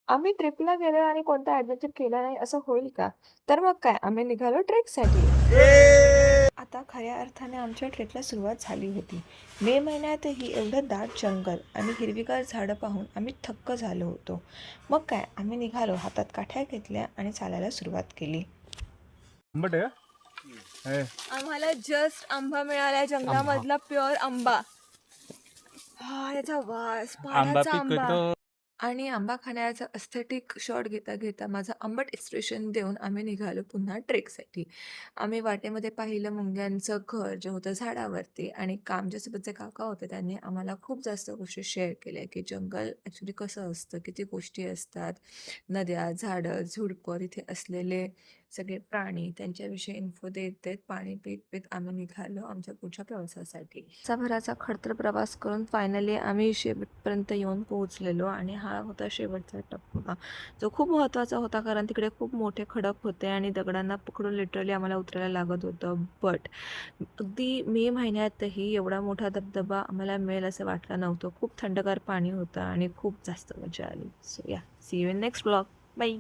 आम्ही ट्रिपला गेलो आणि कोणता ॲडव्हेंचर केला नाही असं होईल का? तर मग काय आम्ही निघालो ट्रेकसाठी. आता खऱ्या अर्थाने आमच्या ट्रेकला सुरुवात झाली होती. मे महिन्यातही एवढं दाट जंगल आणि हिरवीगार झाडं पाहून आम्ही थक्क झालो होतो. मग काय आम्ही निघालो, हातात काठ्या घेतल्या आणि चालायला सुरुवात केली. आंबट आहे का? आम्हाला जस्ट आंबा मिळाला, जंगलामधला प्युअर आंबा. हा, याचा वास, आंबा पाण्याचा आंबा. पिकतो. आणि आंबा खाण्याचा एस्थेटिक शॉट घेता घेता माझं आंबट एक्सप्रेशन देऊन आम्ही निघालो पुन्हा ट्रेकसाठी. आम्ही वाटेमध्ये पाहिलं मुंग्यांचं घर जे होतं झाडावरती, आणि आमच्यासोबत जे काका होते त्यांनी आम्हाला खूप जास्त गोष्टी शेअर केल्या, की जंगल ॲक्च्युली कसं असतं, किती गोष्टी असतात, नद्या, झाडं, झुडपं, तिथे असलेले सगळे प्राणी, त्यांच्याविषयी इन्फो देत देत, पाणी पीत पीत आम्ही निघालो आमच्या पुढच्या प्रवासासाठी. तासाभराचा खडतर प्रवास करून फायनली आम्ही शेवटपर्यंत येऊन पोहोचलेलो, आणि हा होता शेवटचा टप्पा, जो खूप महत्त्वाचा होता, कारण तिकडे खूप मोठे खडक होते आणि दगडांना पकडून लिटरली आम्हाला उतरायला लागत होतं. बट अगदी मे महिन्यातही एवढा मोठा धबधबा आम्हाला मिळेल असं वाटलं नव्हतं. खूप थंडगार पाणी होतं आणि खूप जास्त मजा आली. So yeah, see you in next blog. Bye.